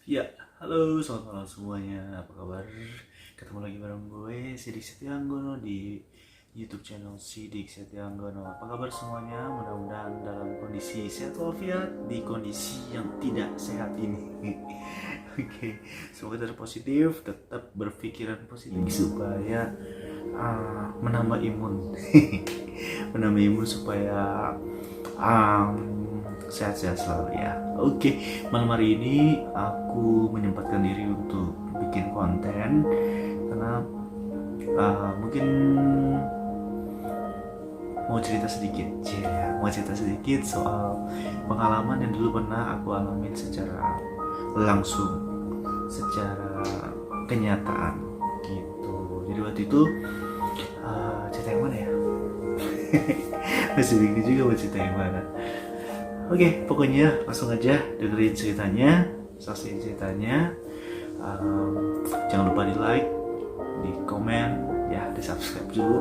Ya, halo selamat malam semuanya. Apa kabar? Ketemu lagi bareng gue Sidik Setianggono di YouTube channel Sidik Setianggono. Apa kabar semuanya? Mudah-mudahan dalam kondisi sehat walafiat di kondisi yang tidak sehat ini. Oke, semoga tetap positif, tetap berpikiran positif supaya menambah imun, menambah imun supaya sehat-sehat selalu ya. Oke, malam hari ini aku menyempatkan diri untuk bikin konten karena mungkin mau cerita sedikit, mau cerita sedikit soal pengalaman yang dulu pernah aku alamin secara langsung, secara kenyataan gitu. Jadi waktu itu cerita yang mana ya? Masih bingung juga mau cerita yang mana. Oke, pokoknya langsung aja dengerin ceritanya, saksikan ceritanya. Jangan lupa di like, di komen, ya di subscribe dulu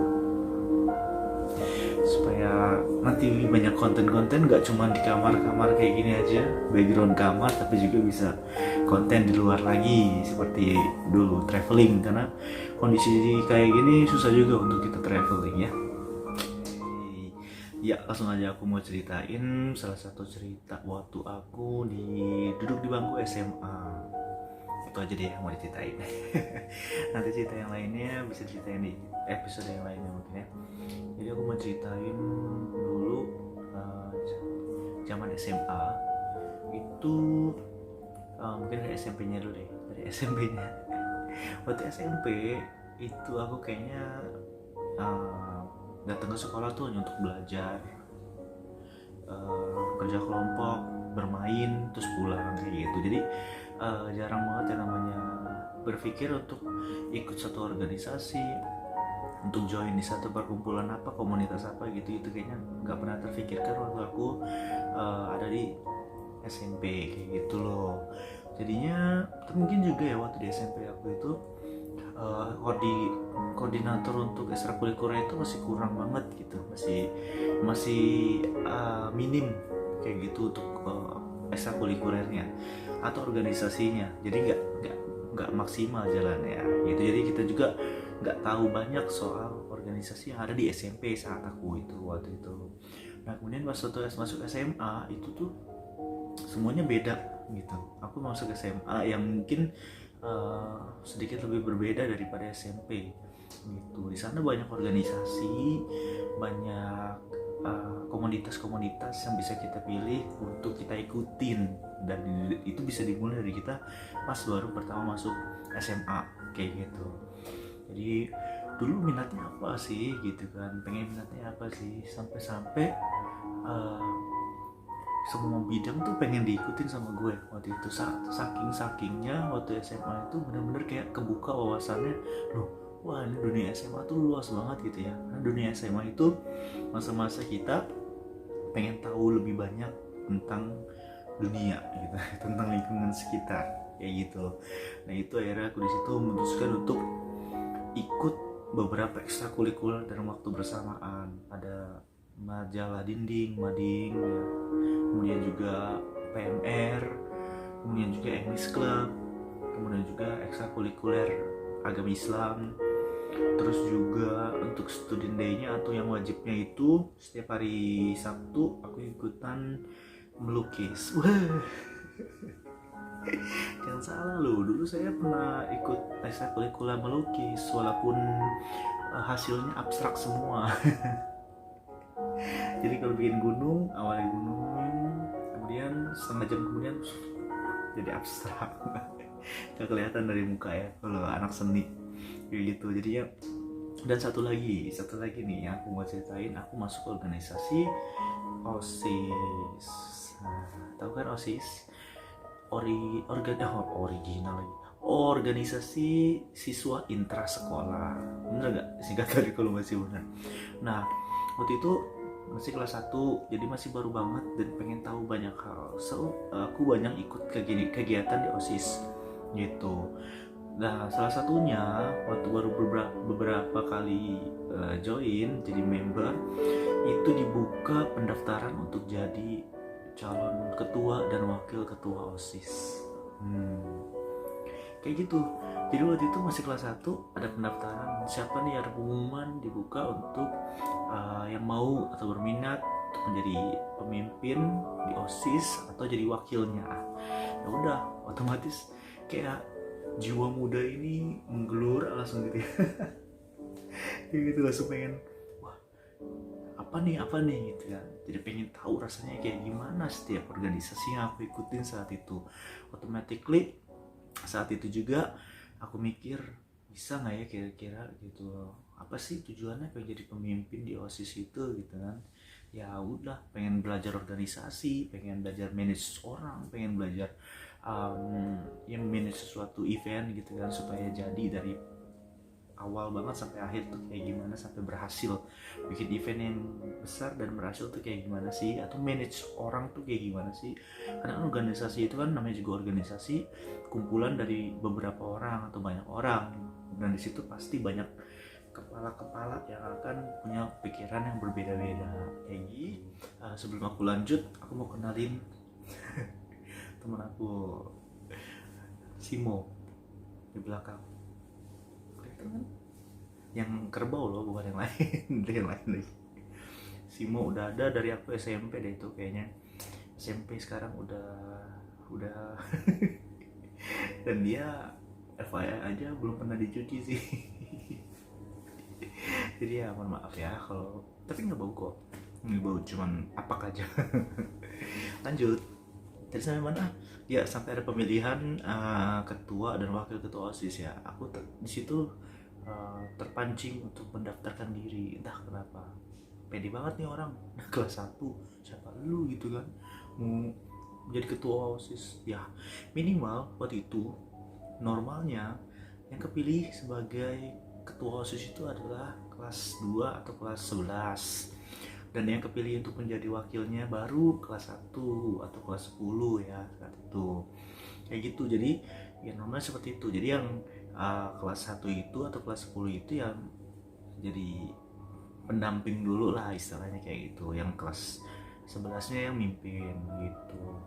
supaya nanti banyak konten-konten gak cuma di kamar-kamar kayak gini aja, background kamar, tapi juga bisa konten di luar lagi seperti dulu traveling, karena kondisi kayak gini susah juga untuk kita traveling ya. Ya, langsung aja aku mau ceritain salah satu cerita waktu aku duduk di bangku SMA. Itu aja deh yang mau diceritain. Nanti cerita yang lainnya bisa ceritain di episode yang lainnya mungkin ya. Jadi aku mau ceritain dulu zaman SMA itu mungkin dari SMP-nya dulu deh, dari SMP-nya. Waktu SMP itu aku kayaknya datang ke sekolah tuh hanya untuk belajar, kerja kelompok, bermain, terus pulang kayak gitu. Jadi jarang banget yang namanya berpikir untuk ikut satu organisasi, untuk join di satu perkumpulan apa, komunitas apa gitu. Itu kayaknya nggak pernah terfikirkan waktu aku ada di SMP kayak gitu loh. Jadinya mungkin juga ya waktu di SMP aku itu koordinator untuk ekstrakurikuler itu masih kurang banget gitu, masih minim kayak gitu untuk ekstrakurikulernya atau organisasinya. Jadi nggak maksimal jalannya gitu. Jadi kita juga nggak tahu banyak soal organisasi yang ada di SMP saat aku itu waktu itu. Nah kemudian pas waktu masuk SMA itu tuh semuanya beda gitu. Aku masuk SMA yang mungkin sedikit lebih berbeda daripada SMP gitu. Di sana banyak organisasi, banyak komunitas-komunitas yang bisa kita pilih untuk kita ikutin, dan itu bisa dimulai dari kita pas baru pertama masuk SMA kayak gitu. Jadi dulu minatnya apa sih gitu kan, pengen minatnya apa sih, sampai semua bidang tuh pengen diikutin sama gue waktu itu. Saking-sakingnya waktu SMA itu bener-bener kayak kebuka wawasannya. Loh, wah ini dunia SMA tuh luas banget gitu ya. Nah, dunia SMA itu masa-masa kita pengen tahu lebih banyak tentang dunia gitu, tentang lingkungan sekitar kayak gitu. Nah itu akhirnya aku di situ memutuskan untuk ikut beberapa ekstrakurikuler dalam waktu bersamaan. Ada majalah dinding, mading ya, kemudian juga PMR, kemudian juga English Club, kemudian juga ekstrakurikuler agama Islam. Terus juga untuk student day-nya atau yang wajibnya itu setiap hari Sabtu aku ikutan melukis. Wah, jangan salah loh, dulu saya pernah ikut ekstrakurikuler melukis walaupun hasilnya abstrak semua. Jadi kalau bikin gunung, awalnya gunung, kemudian setengah jam kemudian jadi abstrak. Gak kelihatan dari muka ya kalau anak seni kayak gitu. Jadi ya, dan satu lagi nih yang aku mau ceritain, aku masuk organisasi OSIS. Nah, tahu kan OSIS? Original lagi. Organisasi siswa intrasekolah. Bener gak? Singkat dari kalau masih benar. Nah, waktu itu masih kelas 1, jadi masih baru banget dan pengen tahu banyak hal. So, aku banyak ikut kegiatan di OSIS gitu. Nah, salah satunya waktu baru beberapa kali join jadi member, itu dibuka pendaftaran untuk jadi calon ketua dan wakil ketua OSIS. Kayak gitu. Jadi waktu itu masih kelas 1 ada pendaftaran, siapa nih, ada pengumuman dibuka untuk yang mau atau berminat untuk menjadi pemimpin di OSIS atau jadi wakilnya. Ya udah, otomatis kayak jiwa muda ini menggelur langsung gitu ya. Kayak gitu, langsung pengen, wah, apa nih gitu ya. Jadi pengen tahu rasanya kayak gimana setiap organisasi yang aku ikutin saat itu. Automatically saat itu juga aku mikir, bisa nggak ya kira-kira gitu, apa sih tujuannya pengen jadi pemimpin di OSIS itu gitu kan. Ya udah, pengen belajar organisasi, pengen belajar manage orang, pengen belajar yang manage sesuatu event gitu kan, supaya jadi dari awal banget sampai akhir tuh kayak gimana, sampai berhasil bikin event yang besar dan berhasil tuh kayak gimana sih, atau manage orang tuh kayak gimana sih. Karena organisasi itu kan namanya juga organisasi, kumpulan dari beberapa orang atau banyak orang, dan di situ pasti banyak kepala-kepala yang akan punya pikiran yang berbeda-beda. Sebelum aku lanjut, aku mau kenalin teman aku, Simo, di belakang. Kelihatan kan? Yang kerbau loh, bukan yang lain. Yang lain lagi. Simo udah ada dari aku SMP deh itu kayaknya. SMP sekarang udah dan dia FYI aja belum pernah dicuci sih. Jadi ya mohon maaf ya kalau, tapi nggak bau kok, nggak bau, cuman apak aja. Lanjut, jadi sampai mana ya, sampai ada pemilihan ketua dan wakil ketua OSIS ya. Aku di situ terpancing untuk mendaftarkan diri, entah kenapa pede banget nih orang. Kelas 1 siapa lu gitu kan mau jadi ketua OSIS. Ya minimal waktu itu normalnya yang kepilih sebagai ketua OSIS itu adalah kelas 2 atau kelas 11, dan yang kepilih untuk menjadi wakilnya baru kelas 1 atau kelas 10 ya saat itu. Kayak gitu. Jadi ya normalnya seperti itu. Jadi yang kelas 1 itu atau kelas 10 itu yang jadi pendamping dulu lah istilahnya kayak gitu. Yang kelas 11-nya yang mimpin gitu.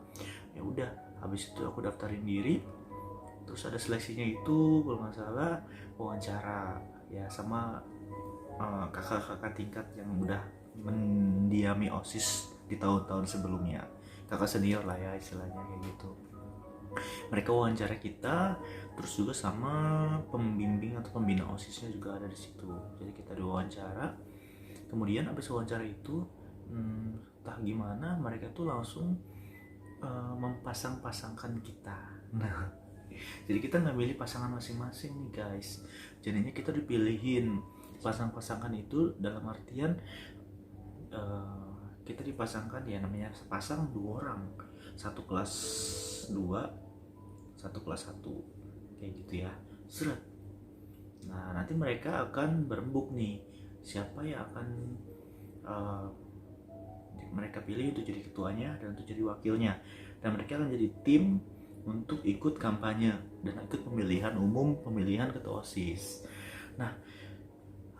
Ya udah, habis itu aku daftarin diri. Terus ada seleksinya itu kalau nggak salah wawancara ya sama kakak-kakak tingkat yang udah mendiami OSIS di tahun-tahun sebelumnya, kakak senior lah ya istilahnya kayak gitu. Mereka wawancara kita, terus juga sama pembimbing atau pembina OSISnya juga ada di situ. Jadi kita diwawancara. Kemudian abis wawancara itu entah gimana mereka tuh langsung mempasang-pasangkan kita. Nah, jadi kita nggak milih pasangan masing-masing nih guys. Jadinya kita dipilihin pasang-pasangkan itu dalam artian kita dipasangkan ya, namanya sepasang 2 orang, satu kelas 2 satu kelas 1 kayak gitu ya, seret. Nah nanti mereka akan berembuk nih siapa yang akan mereka pilih untuk jadi ketuanya dan untuk jadi wakilnya, dan mereka akan jadi tim untuk ikut kampanye dan ikut pemilihan umum, pemilihan ketua OSIS. Nah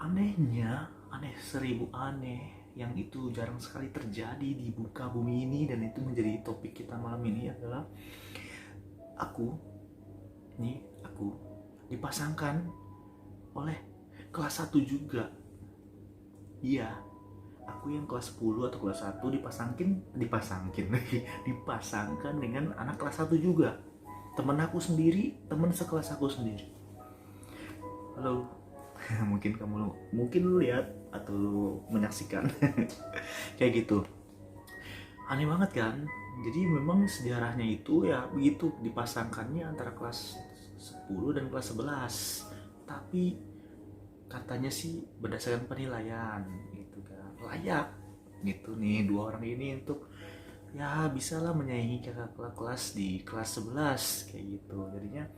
anehnya, seribu aneh yang itu jarang sekali terjadi di muka bumi ini, dan itu menjadi topik kita malam ini adalah aku dipasangkan oleh kelas 1 juga. Iya, aku yang kelas 10 atau kelas 1 dipasangkan dengan anak kelas 1 juga. Temen aku sendiri, temen sekelas aku sendiri. Halo. mungkin lu lihat atau lu menyaksikan. Kayak gitu. Aneh banget kan? Jadi memang sejarahnya itu ya begitu, dipasangkannya antara kelas 10 dan kelas 11. Tapi katanya sih berdasarkan penilaian gitu kan, layak gitu nih 2 orang ini untuk ya bisalah menyaingi kakak kelas di kelas 11 kayak gitu. Jadinya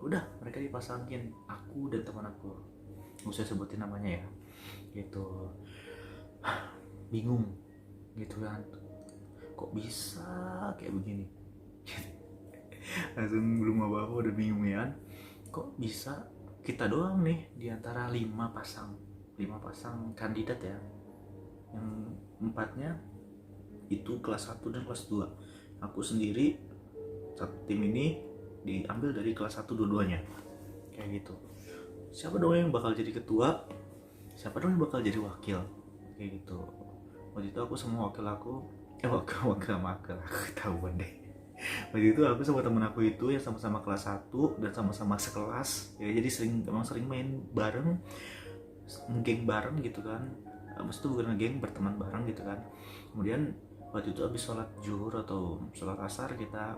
udah mereka dipasangin, aku dan teman aku, nggak usah sebutin namanya ya gitu. Bingung gitu kan, kok bisa kayak begini. Langsung belum apa-apa udah bingung ya kan, kok bisa kita doang nih di antara 5 pasang kandidat ya, yang 4-nya itu kelas 1 dan kelas 2. Aku sendiri satu tim ini diambil dari kelas 1 dua-duanya kayak gitu. Siapa dong yang bakal jadi ketua, siapa dong yang bakal jadi wakil kayak gitu. Waktu itu aku sama wakil aku ketahuan deh. Waktu itu aku sama temen aku itu yang sama-sama kelas 1 dan sama-sama sekelas ya, jadi emang sering main bareng, geng bareng gitu kan. Abis itu bukan geng, berteman bareng gitu kan. Kemudian waktu itu abis sholat zuhur atau sholat asar kita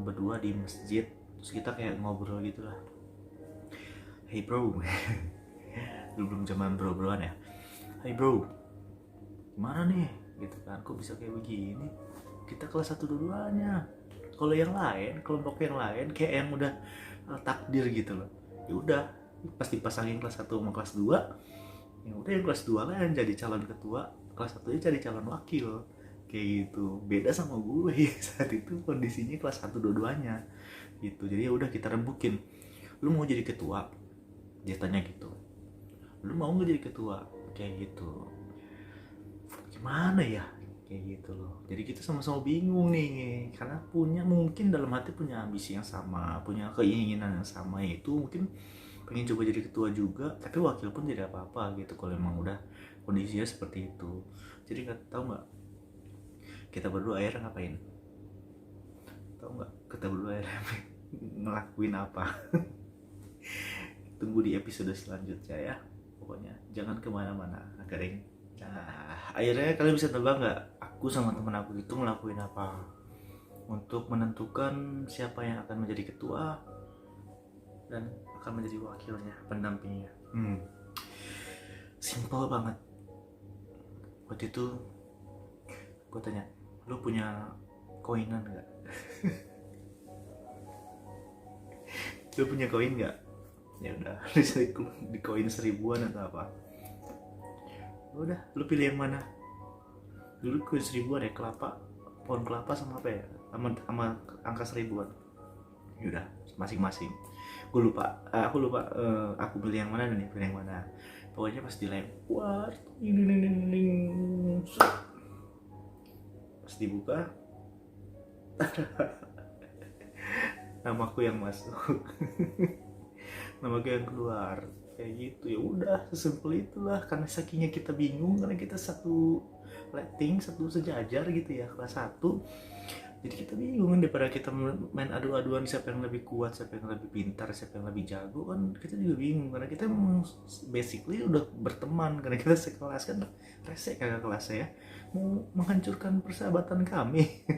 berdua di masjid, terus kita kayak ngobrol gitu lah. Hey bro, belum zaman bro-broan ya. Hey bro, gimana nih gitu kan, kok bisa kayak begini, kita kelas 1 dua-duanya. Kalau yang lain, kelompok yang lain kayak yang udah takdir gitu loh, ya udah pasti pasangin kelas 1 sama kelas 2, ya udah yang kelas 2 lah yang jadi calon ketua, kelas 1 nya jadi calon wakil kayak gitu. Beda sama gue saat itu kondisinya kelas 1 dua-duanya gitu. Jadi ya udah kita rembukin, lu mau jadi ketua, dia tanya gitu, lu mau nggak jadi ketua kayak gitu, gimana ya kayak gitu loh. Jadi kita sama-sama bingung nih, karena mungkin dalam hati punya ambisi yang sama, punya keinginan yang sama, yaitu mungkin pengen coba jadi ketua juga, tapi wakil pun tidak apa-apa gitu kalau emang udah kondisinya seperti itu. Jadi nggak tahu nggak kita berdua akhirnya ngapain? Tahu nggak kita berdua akhirnya ngelakuin apa? Tunggu di episode selanjutnya ya. Pokoknya jangan kemana-mana, Garing. Nah, akhirnya kalian bisa tebak nggak aku sama temen aku itu ngelakuin apa untuk menentukan siapa yang akan menjadi ketua dan akan menjadi wakilnya, pendampingnya. Simple banget. Waktu itu gue tanya, lu punya koinan nggak? Lu punya koin nggak? Ya udah, di koin 1000-an atau apa? Udah, lu pilih yang mana? Dulu koin 1000-an ya, kelapa, pohon kelapa sama apa ya? Sama angka 1000-an. Ya udah, masing-masing. Aku lupa, aku pilih yang mana nih, pilih yang mana. Pokoknya pas dilempar, pas dibuka, namaku yang masuk. Namaku yang keluar kayak gitu. Ya udah, sesimpel itulah. Karena sakingnya kita bingung, karena kita satu letting, satu sejajar gitu ya, kelas 1. Jadi kita bingung, daripada kita main adu-aduan siapa yang lebih kuat, siapa yang lebih pintar, siapa yang lebih jago, kan kita juga bingung. Karena kita emang basically udah berteman, karena kita sekelas kan. Resek kakak kelasnya ya, mau menghancurkan persahabatan kami.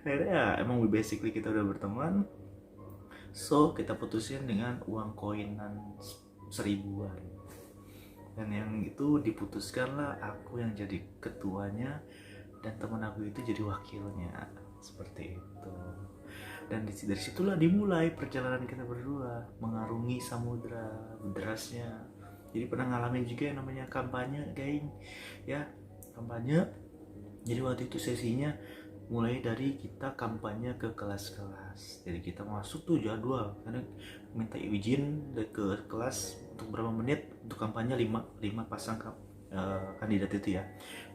Akhirnya ya emang basically kita udah berteman. So kita putusin dengan uang koinan 1000-an. Dan yang itu diputuskanlah aku yang jadi ketuanya dan teman aku itu jadi wakilnya, seperti itu. Dan dari situlah dimulai perjalanan kita berdua mengarungi samudra derasnya. Jadi pernah ngalamin juga yang namanya kampanye, geng ya, kampanye. Jadi waktu itu sesinya mulai dari kita kampanye ke kelas-kelas. Jadi kita masuk tuh jadwal, karena minta izin ke kelas untuk berapa menit untuk kampanye, 5 pasang kandidat itu ya,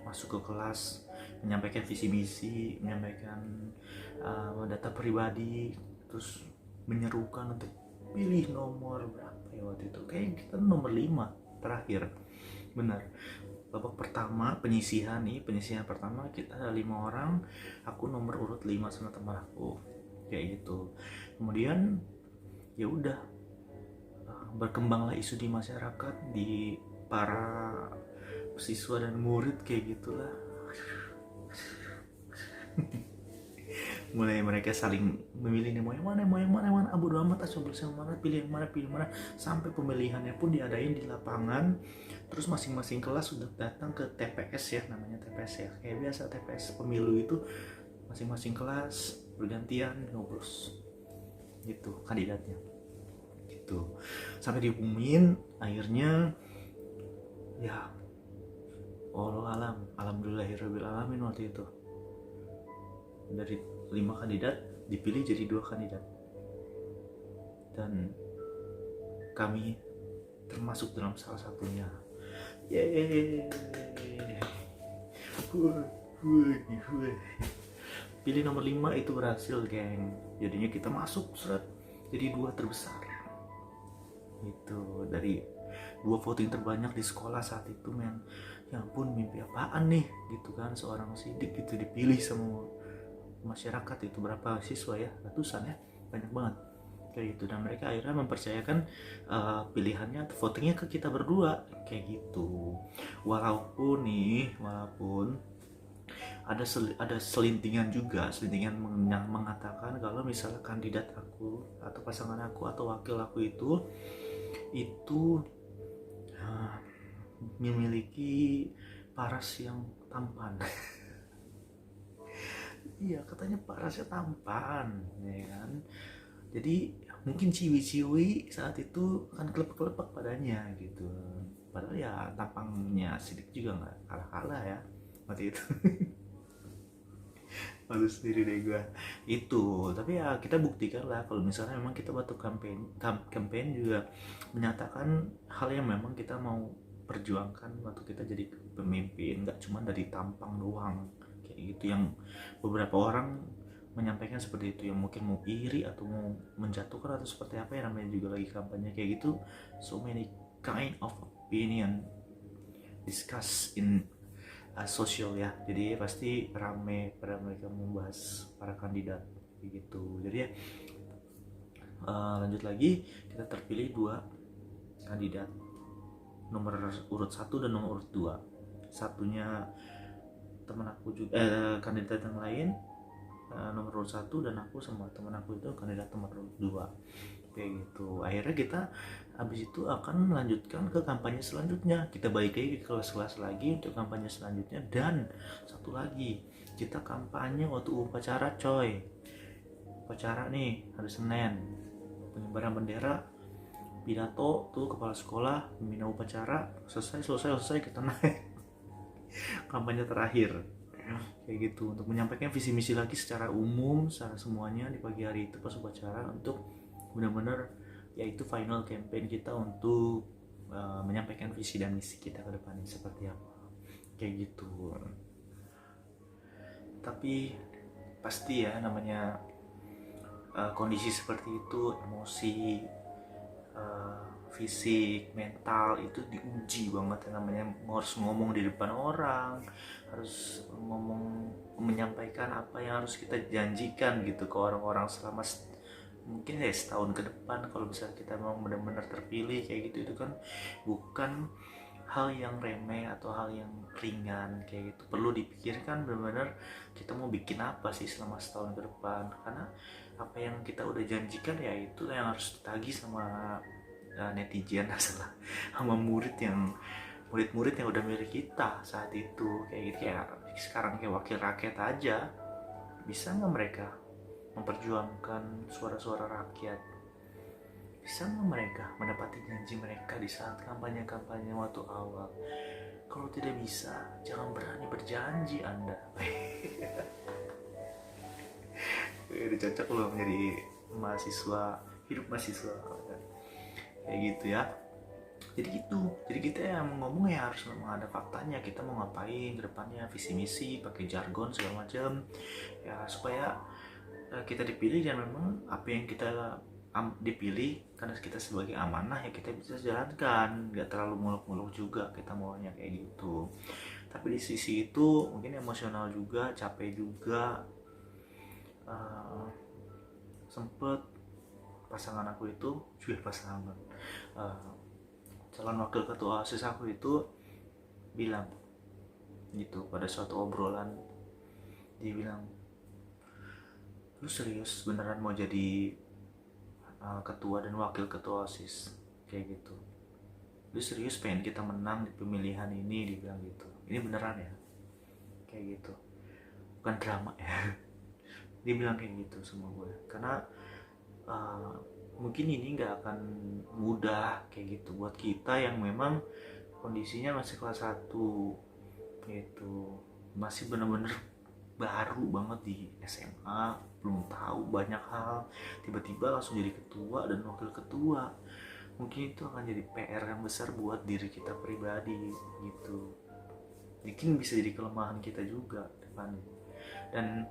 masuk ke kelas, menyampaikan visi misi, menyampaikan data pribadi, terus menyerukan untuk pilih nomor berapa ya waktu itu, kayak kita nomor 5 terakhir, benar. Babak pertama penyisihan pertama kita ada 5 orang, aku nomor urut 5 sama teman aku kayak gitu. Kemudian ya udah, berkembanglah isu di masyarakat, di para siswa dan murid kayak gitulah. Mulai mereka saling memilih nih, mau yang mana, bodo amat, asal mana, pilih yang mana, sampai pemilihannya pun diadain di lapangan. Terus masing-masing kelas sudah datang ke TPS ya, namanya TPS ya, kayak biasa TPS pemilu itu, masing-masing kelas bergantian ngobros gitu kandidatnya gitu, sampai diumumin akhirnya ya. Alhamdulillahirabbil alamin, waktu itu dari 5 kandidat dipilih jadi 2 kandidat dan kami termasuk dalam salah satunya. Yeay. pilih nomor 5 itu berhasil, geng. Jadinya kita masuk seret, jadi 2 terbesar. Itu dari 2 voting terbanyak di sekolah saat itu, men. Ya ampun, mimpi apaan nih gitu kan, seorang Sidik gitu dipilih sama masyarakat. Itu berapa siswa ya, ratusan ya, banyak banget kayak gitu. Dan mereka akhirnya mempercayakan pilihannya atau votingnya ke kita berdua kayak gitu. Walaupun ada selintingan juga, selintingan yang mengatakan kalau misalnya kandidat aku atau pasangan aku atau wakil aku itu memiliki paras yang tampan. Iya, katanya parasnya tampan, ya kan. Jadi mungkin ciwi-ciwi saat itu kan kelepek-kelepek padanya gitu. Padahal ya tampangnya Sidik juga nggak kalah-kalah ya waktu itu. Malu sendiri deh gue itu. Tapi ya kita buktikan lah kalau misalnya memang kita waktu campaign juga menyatakan hal yang memang kita mau perjuangkan waktu kita jadi pemimpin, nggak cuma dari tampang doang kayak gitu. Yang beberapa orang menyampaikan seperti itu, yang mungkin mau iri atau mau menjatuhkan atau seperti apa ya, namanya juga lagi kampanye kayak gitu. So many kind of opinion discuss in sosial ya, jadi pasti rame pada mereka membahas para kandidat gitu. Jadi ya lanjut lagi, kita terpilih 2 kandidat, nomor urut 1 dan nomor urut 2. Satunya teman aku juga, kandidat yang lain nomor urut 1, dan aku sama teman aku itu kandidat nomor urut 2 kayak gitu. Akhirnya kita habis itu akan melanjutkan ke kampanye selanjutnya, kita balik lagi ke kelas-kelas lagi untuk kampanye selanjutnya. Dan satu lagi, kita kampanye waktu upacara coy. Upacara nih hari Senin, pengibaran bendera, pidato tuh kepala sekolah, pembina upacara, selesai kita naik kampanye terakhir kayak gitu, untuk menyampaikan visi misi lagi secara umum, secara semuanya di pagi hari itu pas upacara, untuk benar-benar yaitu final campaign kita untuk menyampaikan visi dan misi kita ke depannya seperti apa kayak gitu. Tapi pasti ya namanya kondisi seperti itu, emosi, fisik, mental itu diuji banget ya. Namanya harus ngomong di depan orang, harus menyampaikan apa yang harus kita janjikan gitu ke orang-orang selama mungkin ya setahun ke depan. Kalau misalnya kita memang benar-benar terpilih kayak gitu, itu kan bukan hal yang remeh atau hal yang ringan kayak gitu. Perlu dipikirkan benar-benar kita mau bikin apa sih selama setahun ke depan, karena apa yang kita udah janjikan ya itu yang harus ditagih sama netizen sama murid yang udah milik kita saat itu kayak gitu. Kayak sekarang kayak wakil rakyat aja, bisa nggak mereka memperjuangkan suara-suara rakyat? Bisa nggak mereka mendapati janji mereka di saat kampanye waktu awal? Kalau tidak bisa, jangan berani berjanji Anda. Udah cocok loh menjadi hidup mahasiswa kayak gitu ya. Jadi gitu, jadi kita yang ngomong ya harus memang ada faktanya, kita mau ngapain ke depannya, visi misi, pakai jargon segala macam ya, supaya kita dipilih dan memang apa yang kita dipilih karena kita sebagai amanah ya kita bisa jalankan, nggak terlalu muluk-muluk juga kita maunya kayak gitu. Tapi di sisi itu mungkin emosional juga, capek juga. Sempet pasangan aku itu calon wakil ketua OSIS aku itu bilang gitu pada suatu obrolan, dia bilang, lu serius beneran mau jadi ketua dan wakil ketua OSIS kayak gitu? Lu serius pengen kita menang di pemilihan ini? Dia bilang gitu. Ini beneran ya kayak gitu, bukan drama ya. Dia bilang kayak gitu sama gue, karena mungkin ini nggak akan mudah kayak gitu buat kita yang memang kondisinya masih kelas 1 gitu, masih bener-bener baru banget di SMA, belum tahu banyak hal, tiba-tiba langsung jadi ketua dan wakil ketua. Mungkin itu akan jadi PR yang besar buat diri kita pribadi gitu, mungkin bisa jadi kelemahan kita juga depannya. Dan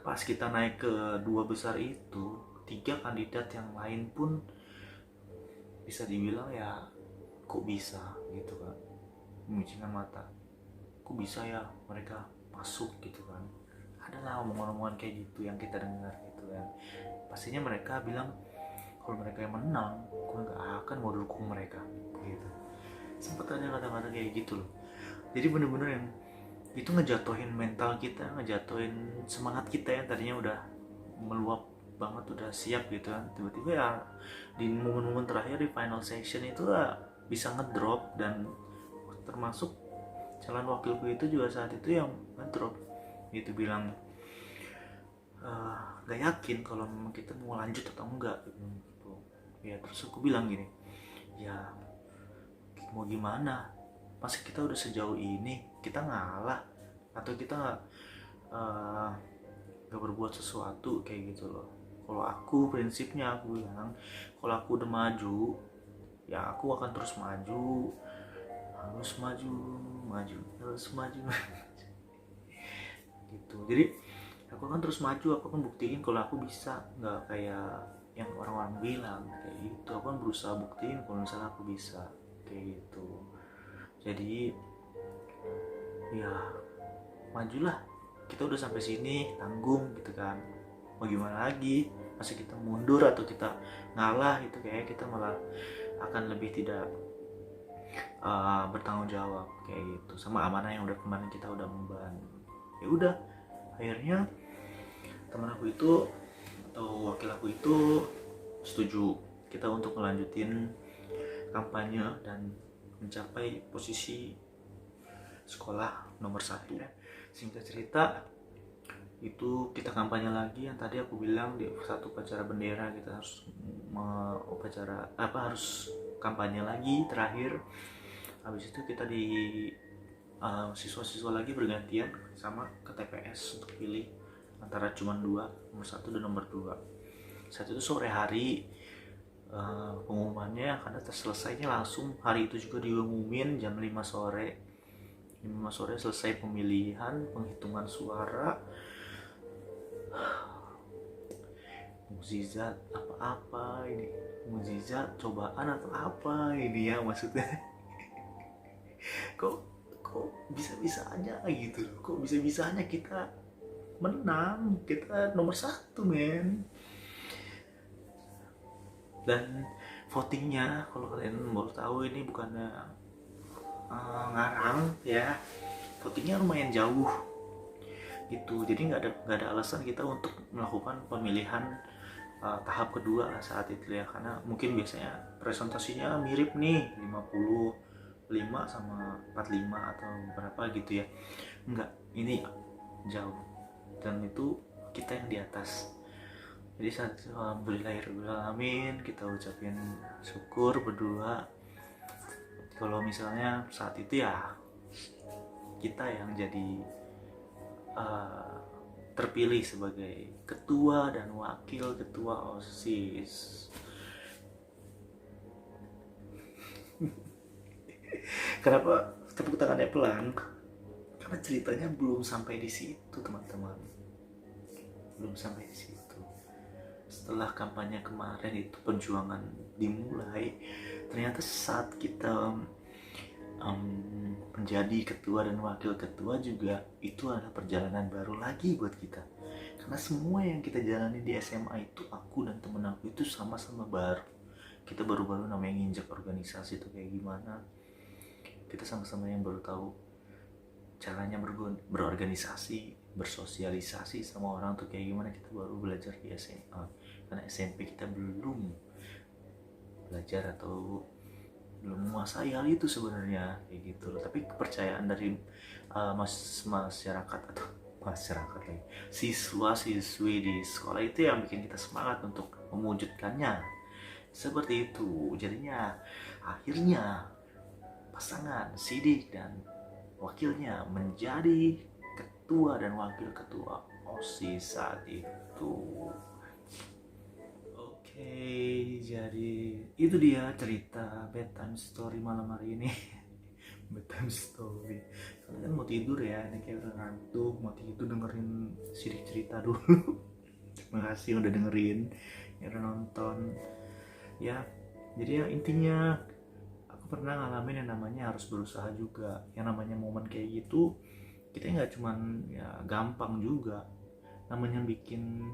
pas kita naik ke 2 besar itu, 3 kandidat yang lain pun bisa dibilang ya kok bisa gitu kan, memicingkan mata, kok bisa ya mereka masuk gitu kan. Adalah omongan-omongan kayak gitu yang kita dengar gitu kan. Pastinya mereka bilang kalau mereka yang menang, gue nggak akan mau dukung mereka gitu. Sempat ada kata-kata kayak gitu loh. Jadi bener-bener yang itu ngejatuhin mental kita, ngejatuhin semangat kita yang tadinya udah meluap banget, udah siap gitu kan. Tiba-tiba ya di momen-momen terakhir di final section itu lah bisa ngedrop. Dan termasuk calon wakilku itu juga saat itu yang ngedrop gitu, bilang gak yakin kalau memang kita mau lanjut atau enggak gitu. Ya terus aku bilang gini, ya mau gimana, masa kita udah sejauh ini kita ngalah atau kita gak berbuat sesuatu kayak gitu loh. Kalau aku prinsipnya aku bilang kalau aku udah maju ya aku akan terus maju, harus maju terus maju gitu. Jadi aku akan terus maju, aku akan buktiin kalau aku bisa, nggak kayak yang orang-orang bilang kayak gitu. Aku kan berusaha buktiin kalau misalnya aku bisa kayak gitu. Jadi ya majulah, kita udah sampai sini, tanggung gitu kan, mau gimana lagi, masih kita mundur atau kita ngalah itu kayak kita malah akan lebih tidak bertanggung jawab kayak gitu sama amanah yang udah kemarin kita udah memban. Ya udah, akhirnya teman aku itu atau wakil aku itu setuju kita untuk melanjutin kampanye dan mencapai posisi sekolah nomor 1. Singkat cerita itu kita kampanye lagi yang tadi aku bilang di satu upacara bendera kita harus harus kampanye lagi terakhir. Habis itu kita di siswa-siswa lagi bergantian sama ke TPS untuk pilih antara cuma 2, nomor 1 dan nomor 2. Saat itu sore hari pengumumannya, karena selesainya langsung hari itu juga diumumin jam 5 sore. 5 sore selesai pemilihan, penghitungan suara. Mukjizat apa ini? Mukjizat cobaan atau apa ini ya maksudnya? kok bisa-bisanya gitu, kok bisa-bisanya kita menang, kita nomor 1 men. Dan votingnya kalau kalian baru tahu ini bukannya ngarang ya, votingnya lumayan jauh gitu. Jadi nggak ada alasan kita untuk melakukan pemilihan tahap kedua saat itu ya, karena mungkin biasanya presentasinya mirip nih 55 sama 45 atau berapa gitu ya. Enggak, ini jauh, dan itu kita yang di atas. Jadi saat itu alhamdulillahirrahmanirrahim, kita ucapin syukur berdua kalau misalnya saat itu ya kita yang jadi terpilih sebagai ketua dan wakil ketua OSIS. Kenapa tepuk tangannya pelan? Karena ceritanya belum sampai di situ teman-teman, belum sampai di situ. Setelah kampanye kemarin itu perjuangan dimulai, ternyata saat kita menjadi ketua dan wakil ketua juga itu adalah perjalanan baru lagi buat kita. Karena semua yang kita jalani di SMA itu, aku dan temen aku itu sama-sama baru. Kita baru-baru namanya nginjak organisasi itu kayak gimana. Kita sama-sama yang baru tahu caranya berorganisasi, bersosialisasi sama orang tuh kayak gimana. Kita baru belajar di SMA, karena SMP kita belum belajar atau belum menguasai hal itu sebenarnya kayak gitu loh. Tapi kepercayaan dari masyarakat atau siswa-siswi di sekolah itu yang bikin kita semangat untuk mewujudkannya seperti itu. Jadinya akhirnya pasangan Sidik dan wakilnya menjadi ketua dan wakil ketua OSIS saat itu. Oke, jadi itu dia cerita bedtime story malam hari ini. bedtime story. Kalian mau tidur ya, ini kayak udah ngantuk, mau tidur dengerin sirik cerita dulu. Terima kasih udah dengerin, yang udah nonton. Ya, jadi ya intinya aku pernah ngalamin yang namanya harus berusaha juga. Yang namanya momen kayak gitu, kita nggak cuman ya gampang juga. Namanya bikin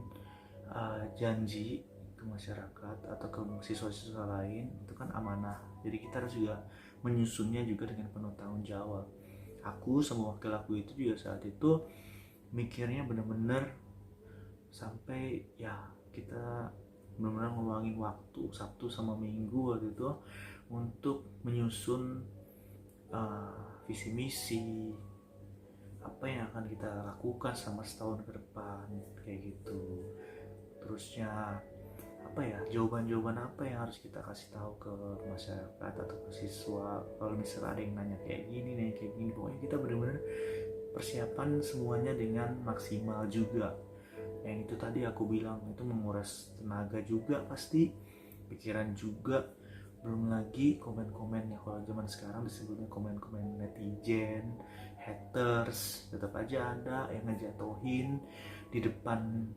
janji ke masyarakat atau ke siswa-siswa lain itu kan amanah. Jadi kita harus juga menyusunnya juga dengan penuh tanggung jawab. Aku sama wakil aku itu juga saat itu mikirnya bener-bener sampai ya kita benar-benar ngeluangin waktu Sabtu sama Minggu waktu itu untuk menyusun visi misi apa yang akan kita lakukan selama setahun ke depan kayak gitu. Terusnya apa ya, jawaban-jawaban apa yang harus kita kasih tahu ke masyarakat atau ke siswa kalau misalnya ada yang nanya kayak gini, pokoknya kita benar-benar persiapan semuanya dengan maksimal juga. Yang itu tadi aku bilang itu menguras tenaga juga pasti, pikiran juga, belum lagi komen-komennya. Kalau zaman sekarang disebutnya komen-komen netizen, haters, tetap aja ada yang ngejatohin di depan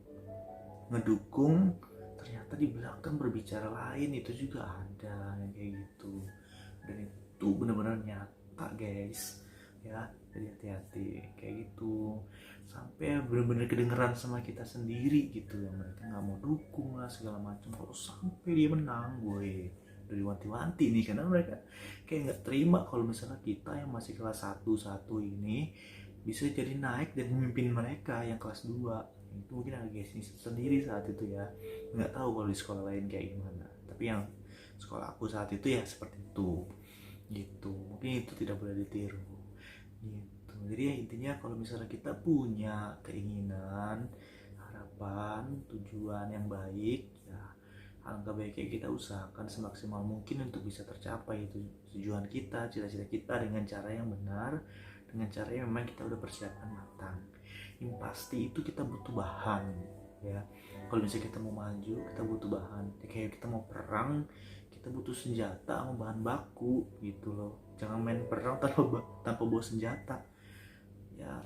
ngedukung, ternyata di belakang berbicara lain, itu juga ada yang kayak gitu. Dan itu benar-benar nyata guys ya, jadi hati-hati kayak gitu. Sampai benar-benar kedengeran sama kita sendiri gitu ya, mereka nggak mau dukung lah segala macam. Kalau sampai dia menang, gue dari wanti-wanti nih, karena mereka kayak nggak terima kalau misalnya kita yang masih kelas 1 ini bisa jadi naik dan memimpin mereka yang kelas 2. Itu mungkin ada guysnya sendiri saat itu ya, nggak tahu kalau di sekolah lain kayak gimana, tapi yang sekolah aku saat itu ya seperti itu gitu. Mungkin itu tidak boleh ditiru gitu. Jadi ya intinya kalau misalnya kita punya keinginan, harapan, tujuan yang baik ya, alangkah baiknya kita usahakan semaksimal mungkin untuk bisa tercapai itu tujuan kita, cita-cita kita dengan cara yang benar, dengan cara yang memang kita udah persiapkan matang. Yang pasti itu kita butuh bahan ya. Kalau misalnya kita mau maju, kita butuh bahan ya, kayak kita mau perang, kita butuh senjata sama bahan baku gitu loh. Jangan main perang tanpa bawa senjata ya,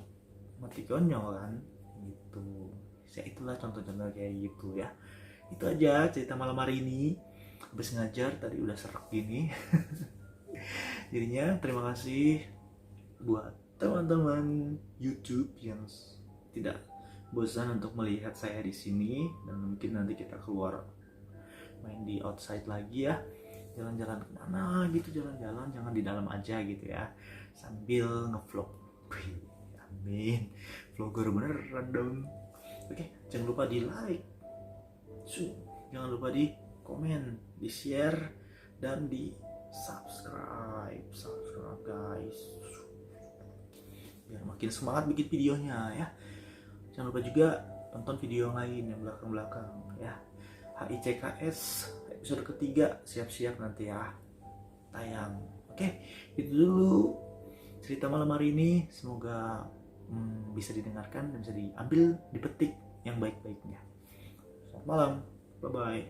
mati konyol kan gitu. Ya itulah contoh-contoh kayak gitu ya. Itu aja cerita malam hari ini. Habis ngajar tadi udah serak gini. Jadinya terima kasih buat teman-teman YouTube yang tidak bosan untuk melihat saya di sini, dan mungkin nanti kita keluar main di outside lagi ya, jalan-jalan kemana gitu, jalan-jalan jangan di dalam aja gitu ya, sambil ngevlog. Amin, vlogger beneran dong. Oke, jangan lupa di like, jangan lupa di komen, di share, dan di subscribe guys, biar makin semangat bikin videonya ya. Jangan lupa juga tonton video yang lain yang belakang-belakang ya. HICKS episode ketiga siap-siap nanti ya tayang. Oke, itu dulu cerita malam hari ini. Semoga bisa didengarkan dan bisa diambil, dipetik yang baik-baiknya. Selamat malam, bye-bye.